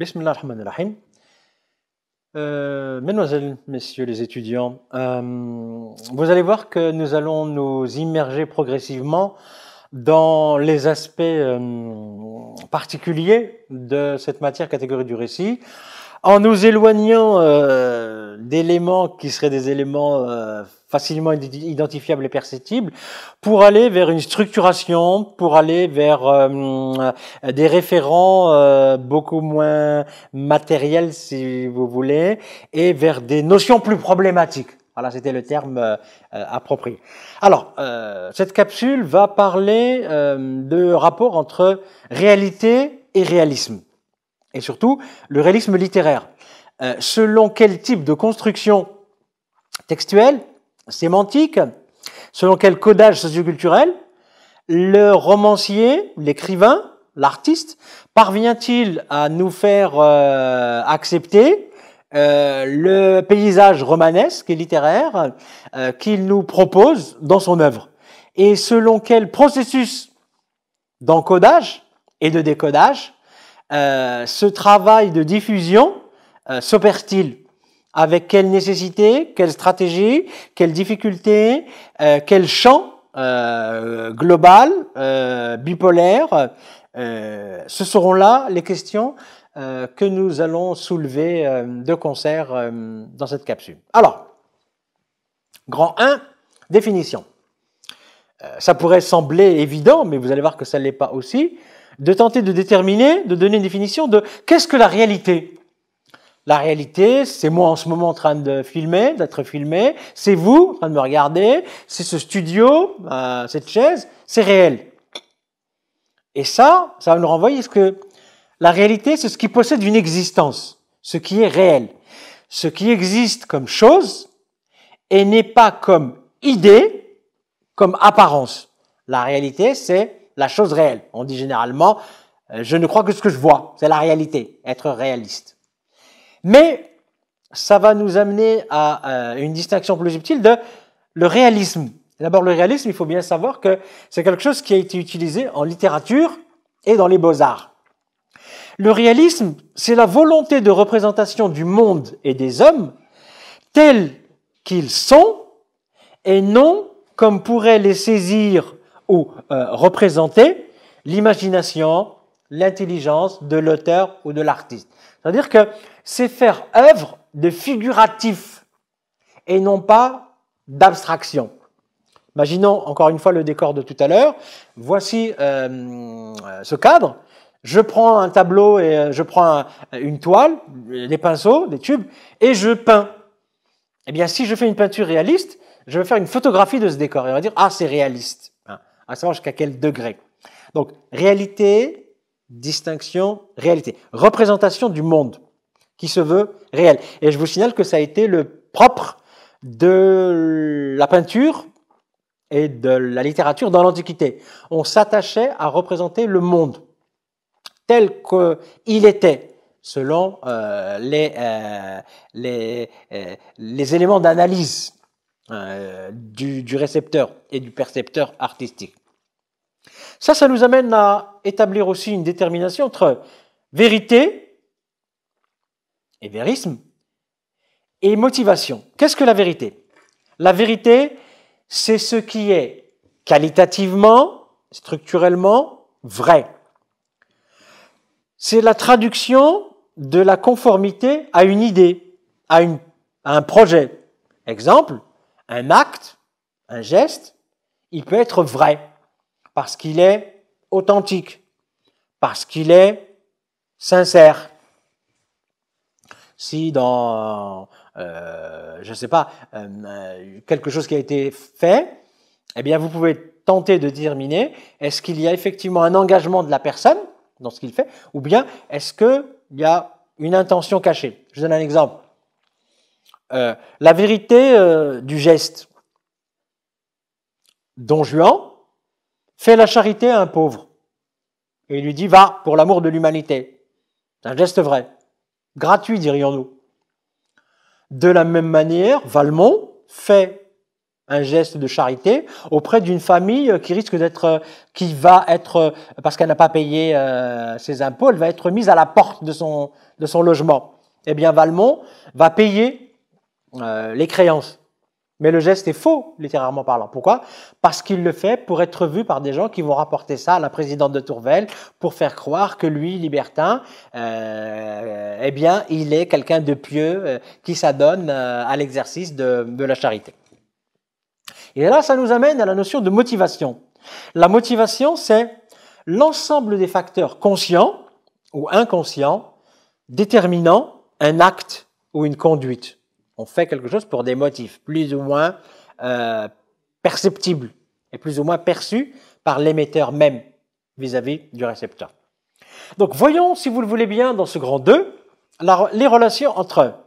Bismillah ar-Rahman ar-Rahim. Mesdemoiselles, messieurs les étudiants, vous allez voir que nous allons nous immerger progressivement dans les aspects particuliers de cette matière catégorie du récit, en nous éloignant d'éléments qui seraient des éléments facilement identifiables et perceptibles, pour aller vers une structuration, pour aller vers des référents beaucoup moins matériels, si vous voulez, et vers des notions plus problématiques. Voilà, c'était le terme approprié. Alors, cette capsule va parler de rapport entre réalité et réalisme, et surtout le réalisme littéraire. Selon quel type de construction textuelle, sémantique, selon quel codage socioculturel, le romancier, l'écrivain, l'artiste, parvient-il à nous faire accepter le paysage romanesque et littéraire qu'il nous propose dans son œuvre, et selon quel processus d'encodage et de décodage ce travail de diffusion s'opère-t-il, avec quelle nécessité, quelle stratégie, quelle difficulté, quel champ global, bipolaire. Ce seront là les questions que nous allons soulever de concert dans cette capsule. Alors, grand 1, définition. Ça pourrait sembler évident, mais vous allez voir que ça ne l'est pas aussi, de tenter de déterminer, de donner une définition de qu'est-ce que la réalité. La réalité, c'est moi en ce moment en train de filmer, d'être filmé, c'est vous en train de me regarder, c'est ce studio, cette chaise, c'est réel. Et ça va nous renvoyer à ce que la réalité, c'est ce qui possède une existence, ce qui est réel, ce qui existe comme chose et n'est pas comme idée, comme apparence. La réalité, c'est la chose réelle. On dit généralement, je ne crois que ce que je vois, c'est la réalité, être réaliste. Mais ça va nous amener à une distinction plus subtile de le réalisme. D'abord, le réalisme, il faut bien savoir que c'est quelque chose qui a été utilisé en littérature et dans les beaux-arts. Le réalisme, c'est la volonté de représentation du monde et des hommes tels qu'ils sont et non comme pourrait les saisir ou représenter l'imagination, l'intelligence de l'auteur ou de l'artiste. C'est-à-dire que c'est faire œuvre de figuratif et non pas d'abstraction. Imaginons encore une fois le décor de tout à l'heure. Voici ce cadre. Je prends un tableau et je prends une toile, des pinceaux, des tubes, et je peins. Eh bien, si je fais une peinture réaliste, je vais faire une photographie de ce décor. Et on va dire, ah, c'est réaliste. À savoir jusqu'à quel degré. Donc, réalité, distinction, réalité. Représentation du monde qui se veut réel. Et je vous signale que ça a été le propre de la peinture et de la littérature dans l'Antiquité. On s'attachait à représenter le monde tel qu'il était, selon les éléments d'analyse du récepteur et du percepteur artistique. Ça nous amène à établir aussi une détermination entre vérité et vérisme, et motivation. Qu'est-ce que la vérité? La vérité, c'est ce qui est qualitativement, structurellement vrai. C'est la traduction de la conformité à une idée, à un projet. Exemple, un acte, un geste, il peut être vrai parce qu'il est authentique, parce qu'il est sincère. Si dans, je ne sais pas, quelque chose qui a été fait, eh bien vous pouvez tenter de déterminer est-ce qu'il y a effectivement un engagement de la personne dans ce qu'il fait, ou bien est-ce qu'il y a une intention cachée. Je vous donne un exemple. La vérité du geste. Don Juan fait la charité à un pauvre et il lui dit « Va, pour l'amour de l'humanité ». C'est un geste vrai. Gratuit, dirions-nous. De la même manière, Valmont fait un geste de charité auprès d'une famille qui risque d'être, qui va être, parce qu'elle n'a pas payé ses impôts, elle va être mise à la porte de son logement. Eh bien, Valmont va payer les créances. Mais le geste est faux, littérairement parlant. Pourquoi? Parce qu'il le fait pour être vu par des gens qui vont rapporter ça à la présidente de Tourvel pour faire croire que lui, libertin, eh bien, il est quelqu'un de pieux qui s'adonne à l'exercice de la charité. Et là, ça nous amène à la notion de motivation. La motivation, c'est l'ensemble des facteurs conscients ou inconscients déterminant un acte ou une conduite. On fait quelque chose pour des motifs plus ou moins perceptibles et plus ou moins perçus par l'émetteur même vis-à-vis du récepteur. Donc voyons, si vous le voulez bien, dans ce grand 2, les relations entre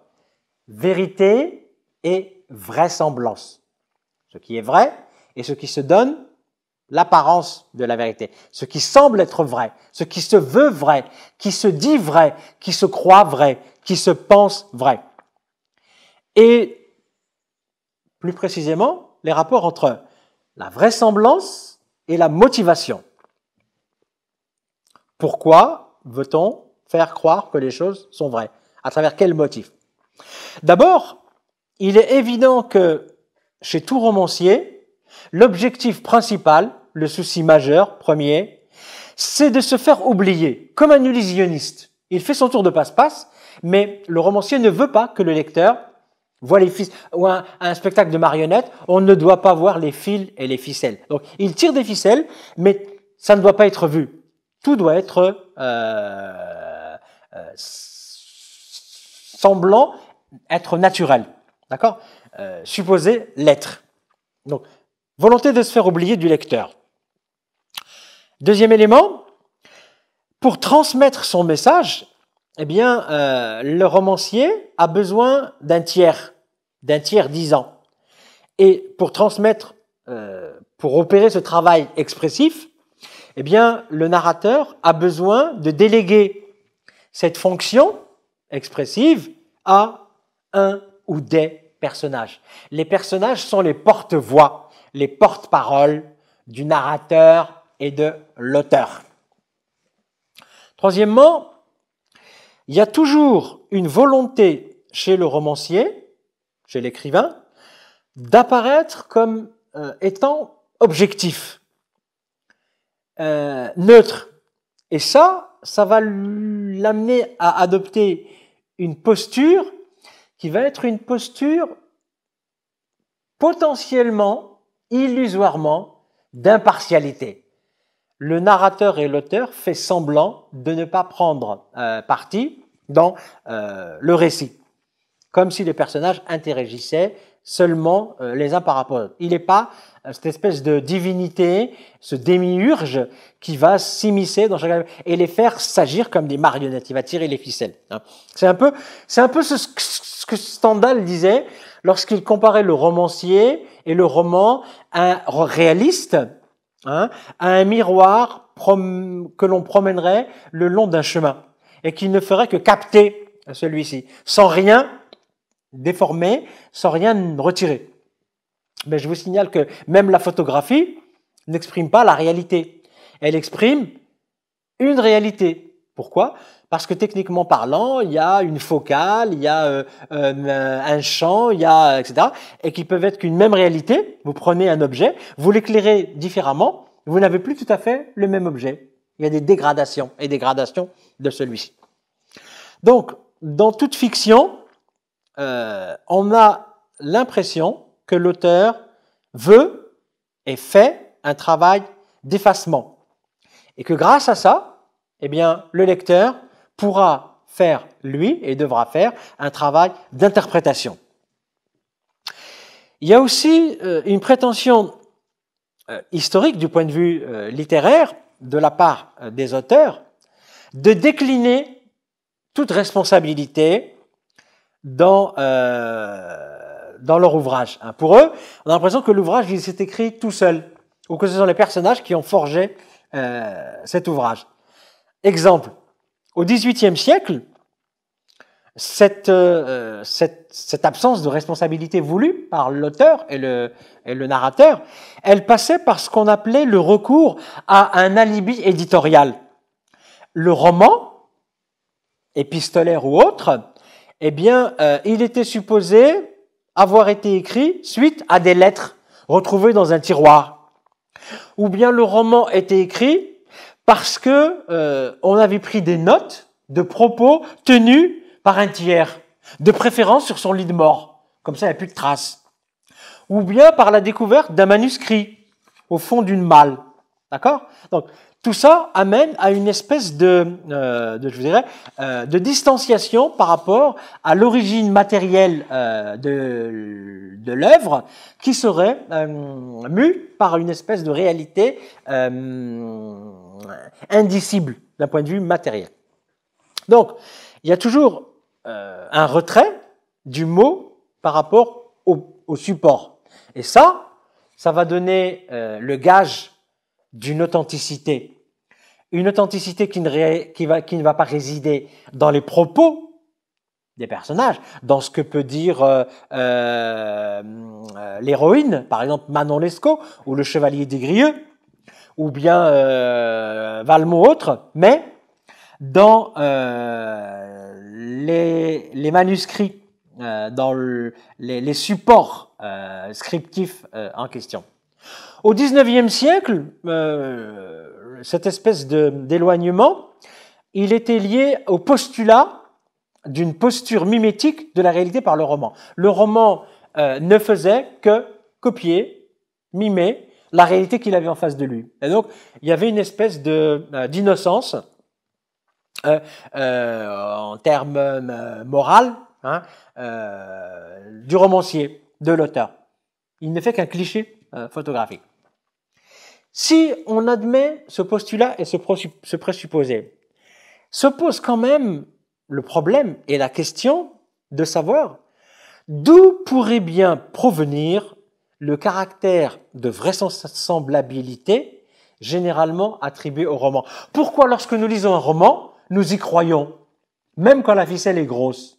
vérité et vraisemblance. Ce qui est vrai et ce qui se donne l'apparence de la vérité. Ce qui semble être vrai, ce qui se veut vrai, qui se dit vrai, qui se croit vrai, qui se pense vrai. Et plus précisément, les rapports entre la vraisemblance et la motivation. Pourquoi veut-on faire croire que les choses sont vraies? À travers quel motif? D'abord, il est évident que chez tout romancier, l'objectif principal, le souci majeur, premier, c'est de se faire oublier, comme un illusionniste. Il fait son tour de passe-passe, mais le romancier ne veut pas que le lecteur voit les fils, ou un spectacle de marionnettes, on ne doit pas voir les fils et les ficelles. Donc, il tire des ficelles, mais ça ne doit pas être vu. Tout doit être semblant être naturel. D'accord? Supposé l'être. Donc, volonté de se faire oublier du lecteur. Deuxième élément, pour transmettre son message, eh bien, le romancier a besoin d'un tiers disant. Et pour transmettre, pour opérer ce travail expressif, eh bien, le narrateur a besoin de déléguer cette fonction expressive à un ou des personnages. Les personnages sont les porte-voix, les porte-paroles du narrateur et de l'auteur. Troisièmement, il y a toujours une volonté chez le romancier, chez l'écrivain, d'apparaître comme étant objectif, neutre. Et ça va l'amener à adopter une posture qui va être une posture potentiellement, illusoirement, d'impartialité. Le narrateur et l'auteur fait semblant de ne pas prendre parti dans le récit, comme si les personnages interagissaient seulement les uns par rapport aux autres. Il n'est pas cette espèce de divinité, ce démiurge qui va s'immiscer dans chacun et les faire s'agir comme des marionnettes. Il va tirer les ficelles. C'est un peu ce que Stendhal disait lorsqu'il comparait le romancier et le roman à un réaliste, à un miroir que l'on promènerait le long d'un chemin et qui ne ferait que capter celui-ci, sans rien déformer, sans rien retirer. Mais je vous signale que même la photographie n'exprime pas la réalité. Elle exprime une réalité. Pourquoi? Parce que techniquement parlant, il y a une focale, il y a un champ, il y a etc. et qui peuvent être qu'une même réalité. Vous prenez un objet, vous l'éclairez différemment, vous n'avez plus tout à fait le même objet. Il y a des dégradations et dégradations de celui-ci. Donc, dans toute fiction, on a l'impression que l'auteur veut et fait un travail d'effacement. Et que grâce à ça, eh bien, le lecteur pourra faire, lui, et devra faire, un travail d'interprétation. Il y a aussi une prétention historique du point de vue littéraire de la part des auteurs de décliner toute responsabilité dans leur ouvrage. Pour eux, on a l'impression que l'ouvrage il s'est écrit tout seul, ou que ce sont les personnages qui ont forgé cet ouvrage. Exemple, au XVIIIe siècle, cette absence de responsabilité voulue par l'auteur et le narrateur, elle passait par ce qu'on appelait le recours à un alibi éditorial. Le roman, épistolaire ou autre, eh bien, il était supposé avoir été écrit suite à des lettres retrouvées dans un tiroir. Ou bien le roman était écrit parce que on avait pris des notes de propos tenus par un tiers, de préférence sur son lit de mort. Comme ça, il n'y a plus de traces. Ou bien par la découverte d'un manuscrit au fond d'une malle. D'accord? Donc, tout ça amène à une espèce de distanciation par rapport à l'origine matérielle de l'œuvre qui serait mue par une espèce de réalité indicible d'un point de vue matériel. Donc, il y a toujours un retrait du mot par rapport au support. Et ça va donner le gage d'une authenticité. Une authenticité qui ne va pas résider dans les propos des personnages, dans ce que peut dire l'héroïne, par exemple Manon Lescaut, ou le Chevalier des Grieux, ou bien Valmont autre, mais dans les manuscrits, dans les supports scriptifs en question. Au XIXe siècle, cette espèce d'éloignement, il était lié au postulat d'une posture mimétique de la réalité par le roman. Le roman ne faisait que copier, mimer la réalité qu'il avait en face de lui. Et donc, il y avait une espèce d'innocence en termes moraux, hein, du romancier, de l'auteur. Il ne fait qu'un cliché photographique. Si on admet ce postulat et ce présupposé, se pose quand même le problème et la question de savoir d'où pourrait bien provenir le caractère de vraisemblabilité généralement attribué au roman. Pourquoi, lorsque nous lisons un roman, nous y croyons, même quand la ficelle est grosse?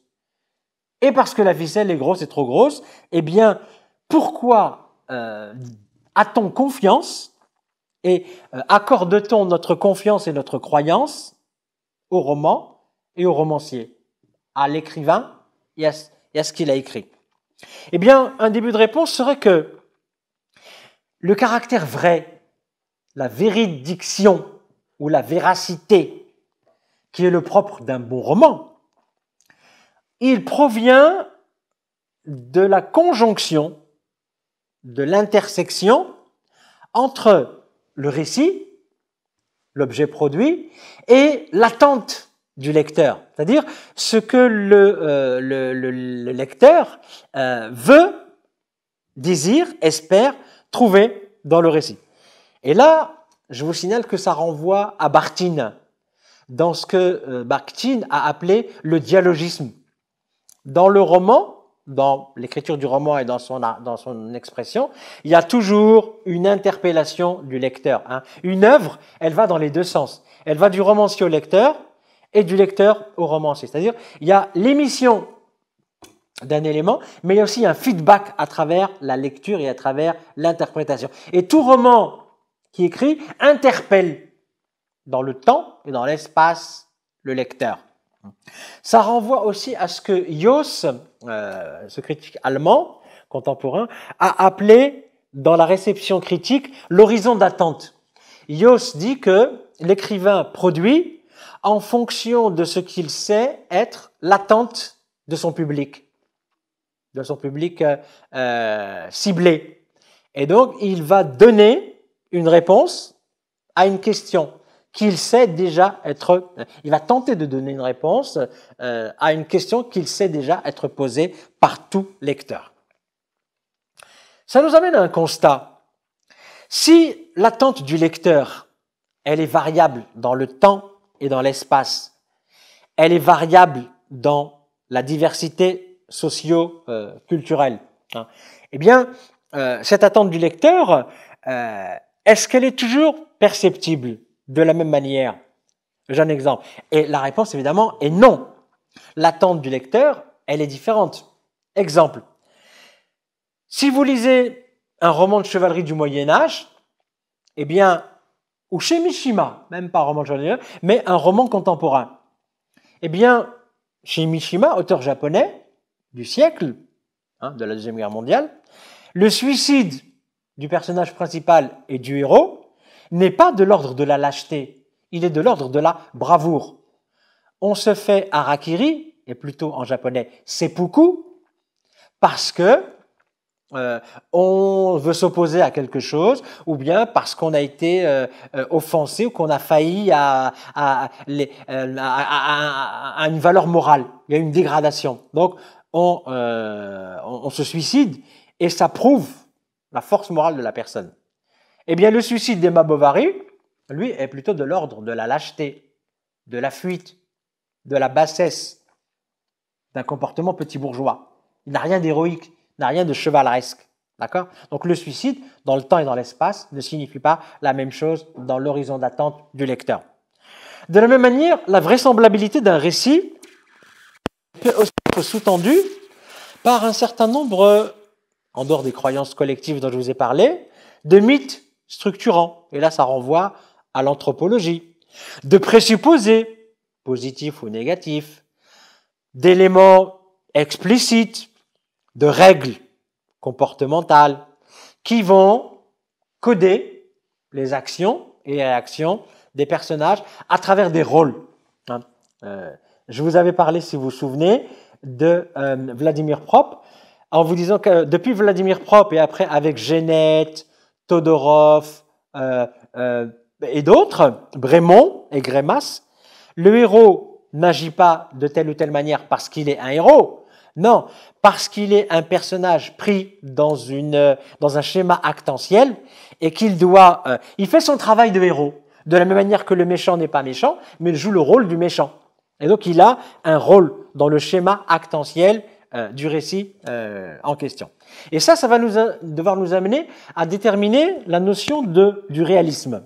Et parce que la ficelle est grosse et trop grosse, eh bien, pourquoi a-t-on confiance et accorde-t-on notre confiance et notre croyance au roman et au romancier, à l'écrivain et à ce qu'il a écrit? Eh bien, un début de réponse serait que le caractère vrai, la véridiction ou la véracité, qui est le propre d'un bon roman, il provient de la conjonction, de l'intersection entre le récit, l'objet produit, et l'attente du lecteur, c'est-à-dire ce que le lecteur veut, désire, espère trouver dans le récit. Et là, je vous signale que ça renvoie à Bakhtin, dans ce que Bakhtin a appelé le dialogisme. Dans le roman, dans l'écriture du roman et dans son expression, il y a toujours une interpellation du lecteur. Hein. Une œuvre, elle va dans les deux sens. Elle va du romancier au lecteur et du lecteur au romancier. C'est-à-dire, il y a l'émission d'un élément, mais il y a aussi un feedback à travers la lecture et à travers l'interprétation. Et tout roman qui écrit interpelle dans le temps et dans l'espace le lecteur. Ça renvoie aussi à ce que Josse, ce critique allemand contemporain, a appelé dans la réception critique l'horizon d'attente. Josse dit que l'écrivain produit en fonction de ce qu'il sait être l'attente de son public ciblé. Et donc, il va donner une réponse à une question qu'il sait déjà être... Il va tenter de donner une réponse à une question qu'il sait déjà être posée par tout lecteur. Ça nous amène à un constat. Si l'attente du lecteur, elle est variable dans le temps et dans l'espace, elle est variable dans la diversité socio-culturelle, eh bien, cette attente du lecteur, est-ce qu'elle est toujours perceptible de la même manière? J'ai un exemple. Et la réponse, évidemment, est non. L'attente du lecteur, elle est différente. Exemple, si vous lisez un roman de chevalerie du Moyen-Âge, eh bien, ou chez Mishima, même pas un roman de chevalerie, mais un roman contemporain, eh bien, chez Mishima, auteur japonais du siècle, de la Deuxième Guerre mondiale, le suicide du personnage principal et du héros n'est pas de l'ordre de la lâcheté, il est de l'ordre de la bravoure. On se fait harakiri, et plutôt en japonais seppuku, parce que on veut s'opposer à quelque chose, ou bien parce qu'on a été offensé ou qu'on a failli à une valeur morale. Il y a une dégradation. Donc, on se suicide et ça prouve la force morale de la personne. Eh bien, le suicide d'Emma Bovary, lui, est plutôt de l'ordre de la lâcheté, de la fuite, de la bassesse, d'un comportement petit bourgeois. Il n'a rien d'héroïque, il n'a rien de chevaleresque. D'accord? Donc le suicide, dans le temps et dans l'espace, ne signifie pas la même chose dans l'horizon d'attente du lecteur. De la même manière, la vraisemblabilité d'un récit peut aussi être sous-tendue par un certain nombre, en dehors des croyances collectives dont je vous ai parlé, de mythes structurants. Et là, ça renvoie à l'anthropologie. De présupposés, positifs ou négatifs, d'éléments explicites, de règles comportementales qui vont coder les actions et les réactions des personnages à travers des rôles. Je vous avais parlé, si vous vous souvenez, de Vladimir Propp, en vous disant que depuis Vladimir Propp et après avec Genette, Todorov et d'autres, Brémond et Grémas, le héros n'agit pas de telle ou telle manière parce qu'il est un héros, non, parce qu'il est un personnage pris dans un schéma actentiel et qu'il doit, il fait son travail de héros, de la même manière que le méchant n'est pas méchant, mais il joue le rôle du méchant. Et donc il a un rôle dans le schéma actentiel du récit en question. Et ça va devoir nous amener à déterminer la notion du réalisme.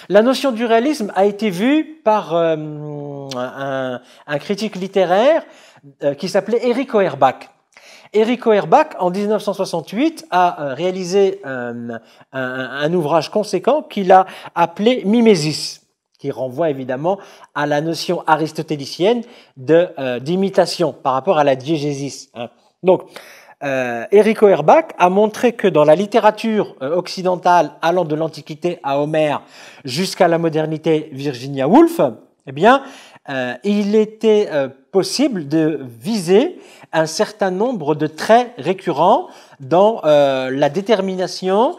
La notion du réalisme a été vue par un critique littéraire qui s'appelait Eric Auerbach. Eric Auerbach, en 1968, a réalisé un ouvrage conséquent qu'il a appelé Mimesis, qui renvoie évidemment à la notion aristotélicienne d'imitation par rapport à la diégésis. Donc, Eric Auerbach a montré que dans la littérature occidentale allant de l'Antiquité à Homère jusqu'à la modernité Virginia Woolf, eh bien, il était possible de viser un certain nombre de traits récurrents dans la détermination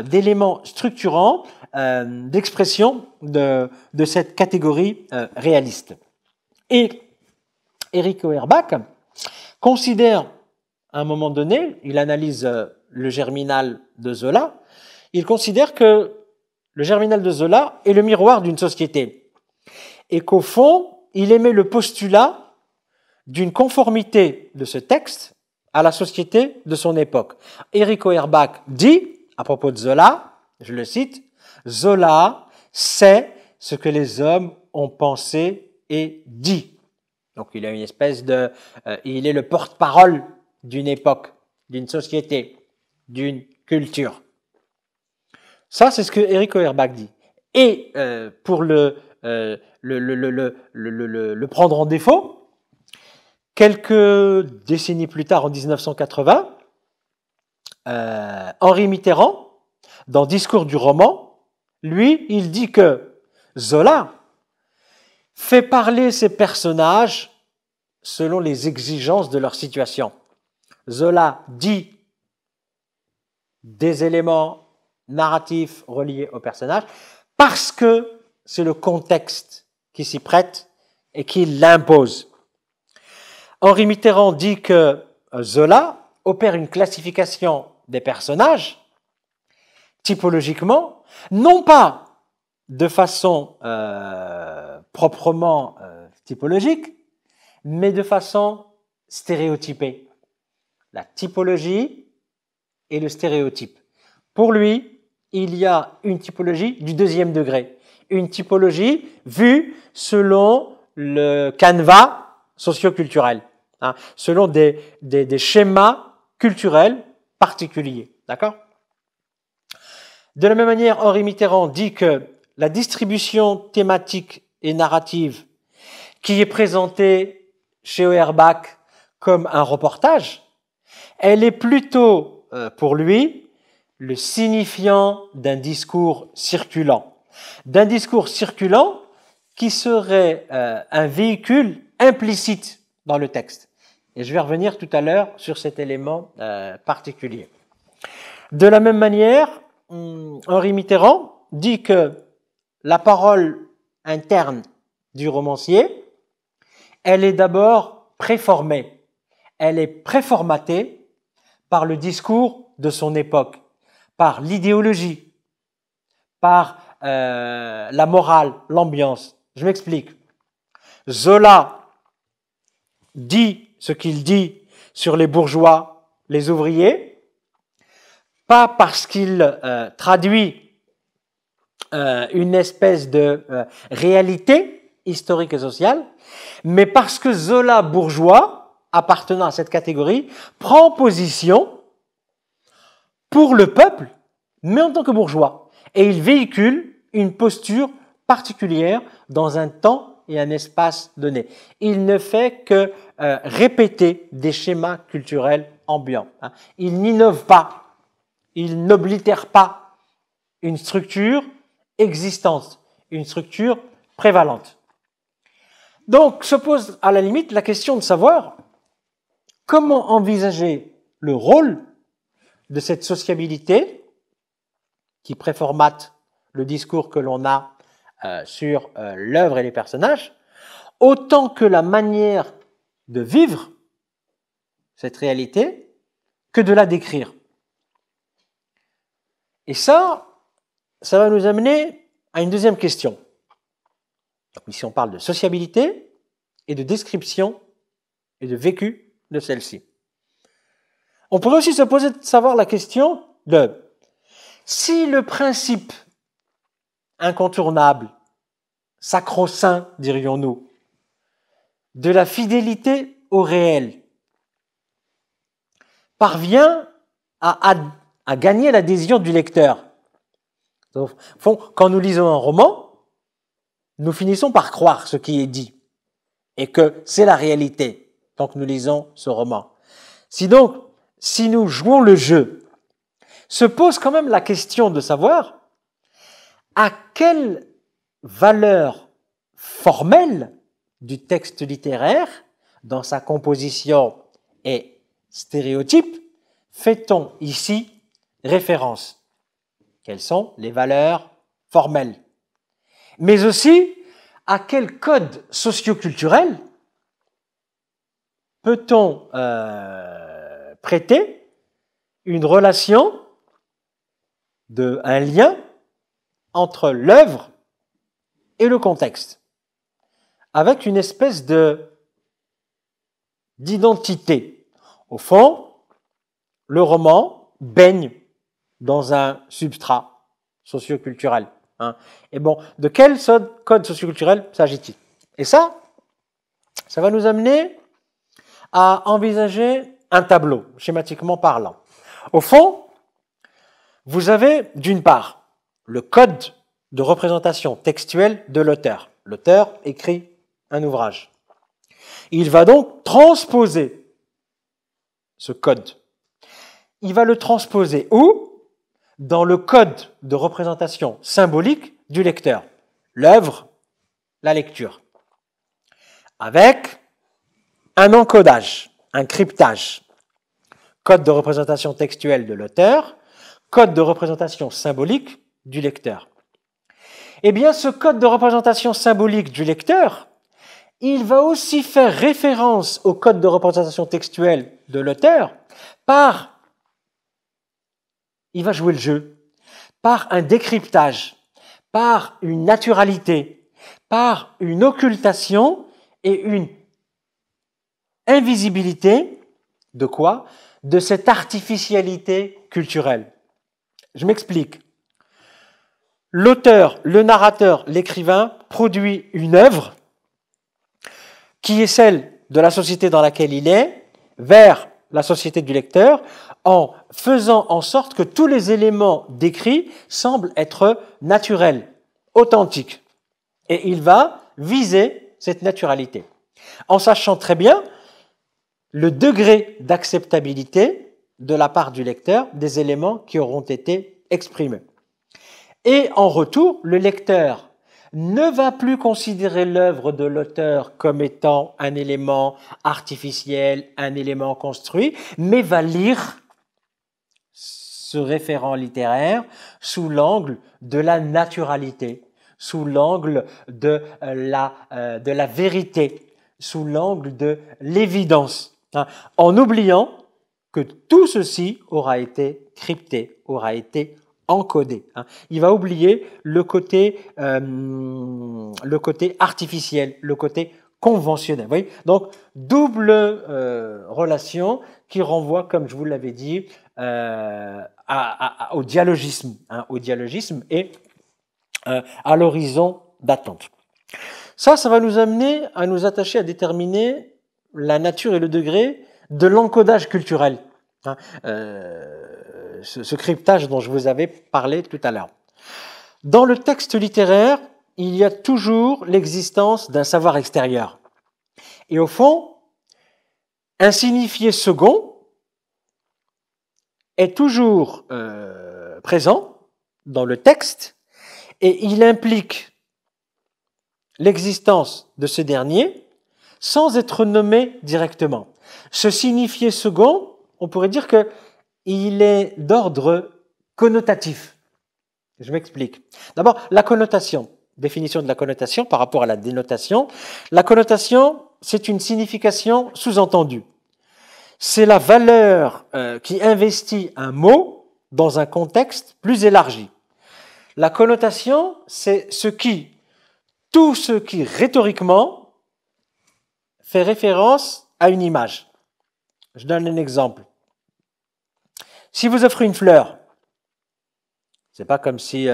d'éléments structurants d'expression de cette catégorie réaliste. Et Eric Auerbach considère à un moment donné, il analyse le Germinal de Zola, il considère que le Germinal de Zola est le miroir d'une société et qu'au fond, il émet le postulat d'une conformité de ce texte à la société de son époque. Eric Auerbach dit, à propos de Zola, je le cite, « Zola sait ce que les hommes ont pensé et dit ». Donc il a une espèce il est le porte-parole d'une époque, d'une société, d'une culture. Ça, c'est ce que Eric Auerbach dit. Et pour le prendre en défaut, quelques décennies plus tard, en 1980, Henri Mitterrand, dans Discours du roman, lui, il dit que Zola fait parler ses personnages selon les exigences de leur situation. Zola dit des éléments narratifs reliés au personnage parce que c'est le contexte qui s'y prête et qui l'impose. Henri Mitterrand dit que Zola opère une classification des personnages typologiquement, non pas de façon proprement typologique, mais de façon stéréotypée. La typologie et le stéréotype. Pour lui, il y a une typologie du deuxième degré, une typologie vue selon le canevas socioculturel, hein, selon des schémas culturels particuliers. D'accord ? De la même manière, Henri Mitterrand dit que la distribution thématique et narrative qui est présentée chez Auerbach comme un reportage, elle est plutôt, pour lui, le signifiant d'un discours circulant. D'un discours circulant qui serait un véhicule implicite dans le texte. Et je vais revenir tout à l'heure sur cet élément particulier. De la même manière, Henri Mitterrand dit que la parole interne du romancier, elle est d'abord préformée, elle est préformatée par le discours de son époque, par l'idéologie, par la morale, l'ambiance. Je m'explique. Zola dit ce qu'il dit sur les bourgeois, les ouvriers, pas parce qu'il traduit une espèce de réalité historique et sociale, mais parce que Zola, bourgeois, appartenant à cette catégorie, prend position pour le peuple, mais en tant que bourgeois. Et il véhicule une posture particulière dans un temps et un espace donné. Il ne fait que répéter des schémas culturels ambiants. Il n'innove pas, il n'oblitère pas une structure existante, une structure prévalente. Donc se pose à la limite la question de savoir comment envisager le rôle de cette sociabilité qui préformate le discours que l'on a sur l'œuvre et les personnages, autant que la manière de vivre cette réalité que de la décrire. Et ça va nous amener à une deuxième question. Donc, ici, on parle de sociabilité et de description et de vécu de celle-ci. On pourrait aussi se poser de savoir la question de si le principe incontournable, sacro-saint, dirions-nous, de la fidélité au réel parvient à gagner l'adhésion du lecteur. Au fond, quand nous lisons un roman, nous finissons par croire ce qui est dit et que c'est la réalité tant que nous lisons ce roman. Si nous jouons le jeu, se pose quand même la question de savoir à quelle valeur formelle du texte littéraire, dans sa composition et stéréotype, fait-on ici référence? Quelles sont les valeurs formelles? Mais aussi, à quel code socioculturel peut-on prêter une relation, un lien entre l'œuvre et le contexte, avec une espèce d'identité. Au fond, le roman baigne dans un substrat socioculturel. Et bon, de quel code socioculturel s'agit-il? Et ça va nous amener à envisager un tableau, schématiquement parlant. Au fond, vous avez d'une part le code de représentation textuelle de l'auteur. L'auteur écrit un ouvrage. Il va donc transposer ce code. Il va le transposer où? Dans le code de représentation symbolique du lecteur. L'œuvre, la lecture. Avec un encodage, un cryptage. Code de représentation textuelle de l'auteur, code de représentation symbolique du lecteur. Eh bien, ce code de représentation symbolique du lecteur, il va aussi faire référence au code de représentation textuelle de l'auteur il va jouer le jeu, par un décryptage, par une naturalité, par une occultation et une invisibilité de quoi? De cette artificialité culturelle. Je m'explique. L'auteur, le narrateur, l'écrivain produit une œuvre qui est celle de la société dans laquelle il est, vers la société du lecteur, en faisant en sorte que tous les éléments décrits semblent être naturels, authentiques. Et il va viser cette naturalité, en sachant très bien le degré d'acceptabilité de la part du lecteur des éléments qui auront été exprimés. Et en retour, le lecteur ne va plus considérer l'œuvre de l'auteur comme étant un élément artificiel, un élément construit, mais va lire ce référent littéraire sous l'angle de la naturalité, sous l'angle de la vérité, sous l'angle de l'évidence, en oubliant que tout ceci aura été crypté, aura été encodé. Il va oublier le côté artificiel, le côté conventionnel. Vous voyez, donc, double relation qui renvoie, comme je vous l'avais dit, au dialogisme, et à l'horizon d'attente. Ça va nous amener à nous attacher à déterminer la nature et le degré de l'encodage culturel. Ce cryptage dont je vous avais parlé tout à l'heure. Dans le texte littéraire, il y a toujours l'existence d'un savoir extérieur. Et au fond, un signifié second est toujours présent dans le texte et il implique l'existence de ce dernier sans être nommé directement. Ce signifié second, on pourrait dire qu'il est d'ordre connotatif. Je m'explique. D'abord, la connotation. Définition de la connotation par rapport à la dénotation. La connotation, c'est une signification sous-entendue. C'est la valeur qui investit un mot dans un contexte plus élargi. La connotation, c'est tout ce qui rhétoriquement fait référence à une image. Je donne un exemple. Si vous offrez une fleur, c'est pas comme si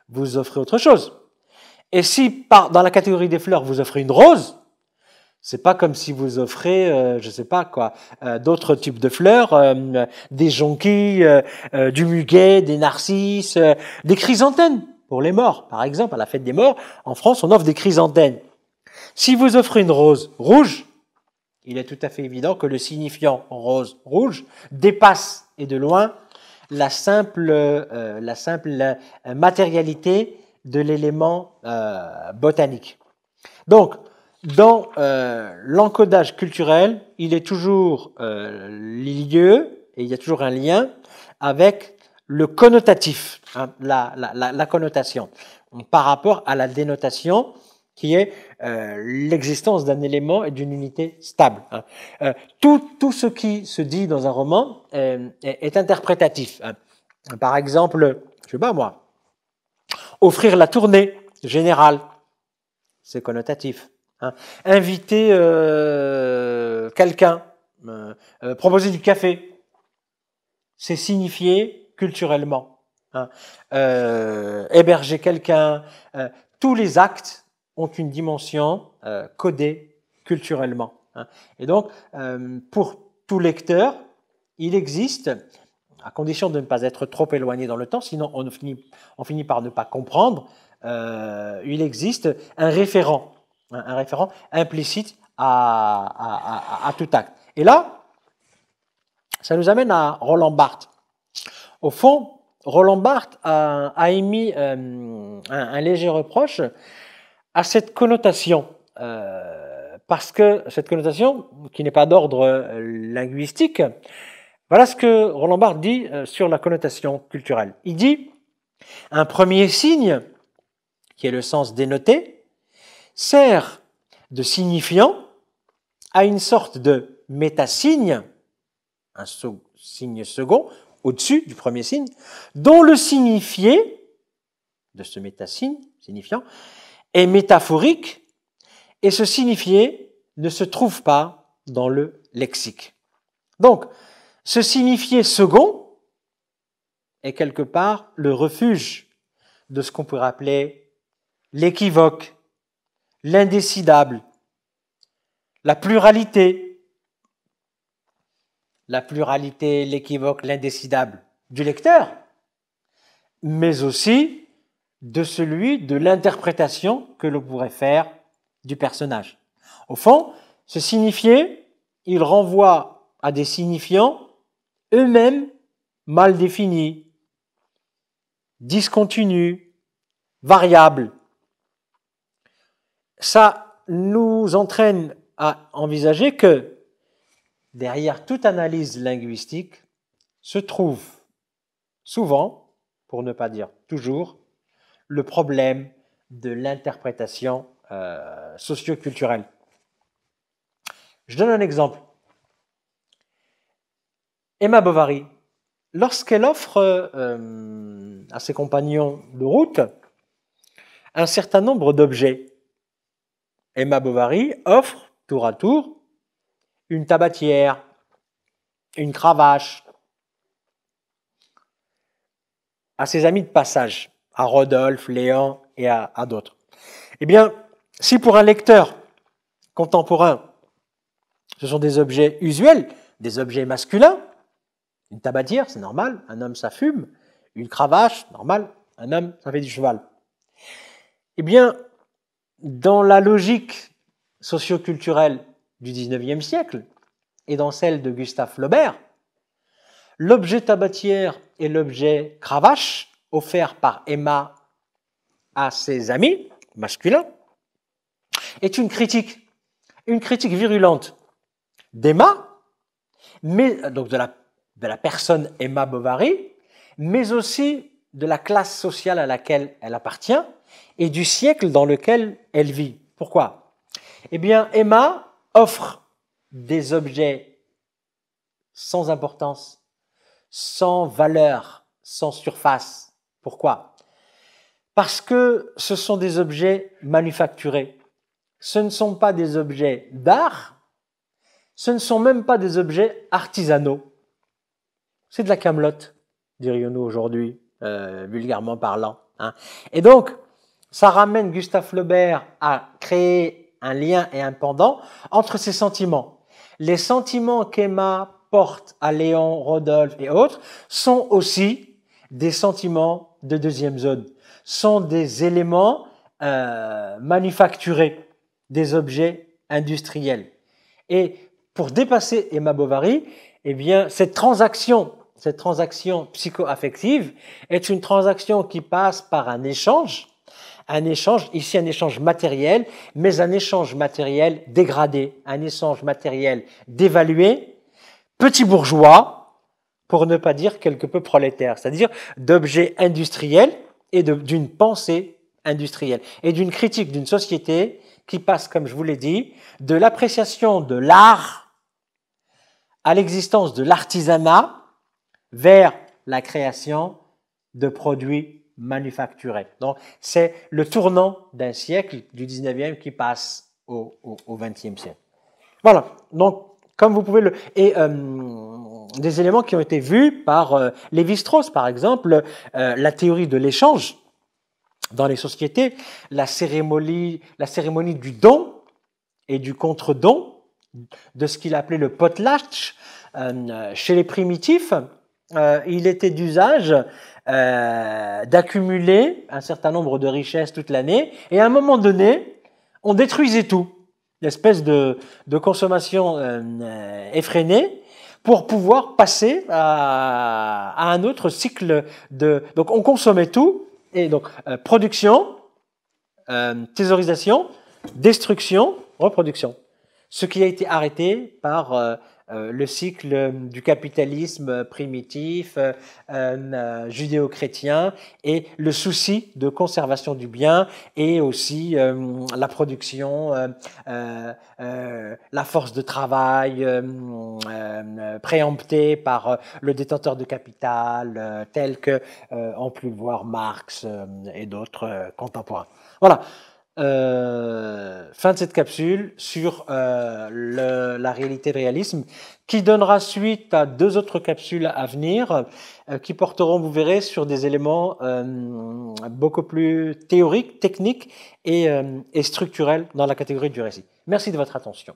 vous offrez autre chose. Et si dans la catégorie des fleurs vous offrez une rose, c'est pas comme si vous offrez, je sais pas quoi, d'autres types de fleurs, des jonquilles, du muguet, des narcisses, des chrysanthèmes pour les morts. Par exemple, à la fête des morts, en France, on offre des chrysanthèmes. Si vous offrez une rose rouge, il est tout à fait évident que le signifiant rose-rouge dépasse, et de loin, la simple matérialité de l'élément botanique. Donc, dans l'encodage culturel, il est toujours lieu, et il y a toujours un lien avec le connotatif, la connotation, par rapport à la dénotation, qui est l'existence d'un élément et d'une unité stable. Tout ce qui se dit dans un roman est interprétatif. Par exemple, je sais pas moi, offrir la tournée générale, c'est connotatif. Inviter quelqu'un, proposer du café, c'est signifié culturellement. Héberger quelqu'un, tous les actes ont une dimension codée culturellement. Et donc, pour tout lecteur, il existe, à condition de ne pas être trop éloigné dans le temps, sinon on finit par ne pas comprendre, il existe un référent implicite à tout acte. Et là, ça nous amène à Roland Barthes. Au fond, Roland Barthes a émis un léger reproche à cette connotation, parce que cette connotation, qui n'est pas d'ordre linguistique, voilà ce que Roland Barthes dit sur la connotation culturelle. Il dit « Un premier signe, qui est le sens dénoté, sert de signifiant à une sorte de métasigne, un signe second, au-dessus du premier signe, dont le signifié de ce métasigne, signifiant, est métaphorique, et ce signifié ne se trouve pas dans le lexique. » Donc, ce signifié second est quelque part le refuge de ce qu'on pourrait appeler l'équivoque, l'indécidable, la pluralité, l'équivoque, l'indécidable du lecteur, mais aussi de celui de l'interprétation que l'on pourrait faire du personnage. Au fond, ce signifié, il renvoie à des signifiants eux-mêmes mal définis, discontinus, variables. Ça nous entraîne à envisager que derrière toute analyse linguistique se trouve souvent, pour ne pas dire toujours, le problème de l'interprétation socio-culturelle. Je donne un exemple. Emma Bovary, lorsqu'elle offre à ses compagnons de route un certain nombre d'objets, Emma Bovary offre tour à tour une tabatière, une cravache à ses amis de passage, à Rodolphe, Léon et à d'autres. Eh bien, si pour un lecteur contemporain, ce sont des objets usuels, des objets masculins, une tabatière, c'est normal, un homme ça fume, une cravache, normal, un homme ça fait du cheval. Eh bien, dans la logique socio-culturelle du XIXe siècle et dans celle de Gustave Flaubert, l'objet tabatière et l'objet cravache offert par Emma à ses amis masculins est une critique virulente d'Emma, mais donc de la personne Emma Bovary, mais aussi de la classe sociale à laquelle elle appartient et du siècle dans lequel elle vit. Pourquoi? Eh bien, Emma offre des objets sans importance, sans valeur, sans surface. Pourquoi? Parce que ce sont des objets manufacturés. Ce ne sont pas des objets d'art, ce ne sont même pas des objets artisanaux. C'est de la camelote, dirions-nous aujourd'hui, vulgairement parlant. Hein. Et donc, ça ramène Gustave Flaubert à créer un lien et un pendant entre ces sentiments. Les sentiments qu'Emma porte à Léon, Rodolphe et autres sont aussi des sentiments de deuxième zone, sont des éléments manufacturés, des objets industriels. Et pour dépasser Emma Bovary, eh bien, cette transaction psycho-affective est une transaction qui passe par un échange, ici un échange matériel, mais un échange matériel dégradé, un échange matériel dévalué, petit bourgeois, pour ne pas dire quelque peu prolétaire, c'est-à-dire d'objets industriels et d'une pensée industrielle, et d'une critique d'une société qui passe, comme je vous l'ai dit, de l'appréciation de l'art à l'existence de l'artisanat vers la création de produits manufacturés. Donc, c'est le tournant d'un siècle, du 19e, qui passe au 20e siècle. Voilà. Donc, comme vous pouvez des éléments qui ont été vus par Lévi-Strauss, par exemple, la théorie de l'échange dans les sociétés, la cérémonie du don et du contre-don, de ce qu'il appelait le potlatch. Chez les primitifs, il était d'usage d'accumuler un certain nombre de richesses toute l'année, et à un moment donné, on détruisait tout, l'espèce de consommation effrénée, pour pouvoir passer à un autre cycle de... Donc on consommait tout, et donc production, thésaurisation, destruction, reproduction. Ce qui a été arrêté par le cycle du capitalisme primitif, judéo-chrétien, et le souci de conservation du bien, et aussi la production, la force de travail préemptée par le détenteur de capital, tel que ont pu le voir Marx et d'autres contemporains. Voilà. fin de cette capsule sur la réalité, le réalisme, qui donnera suite à 2 autres capsules à venir, qui porteront, vous verrez, sur des éléments beaucoup plus théoriques, techniques et structurels dans la catégorie du récit. Merci de votre attention.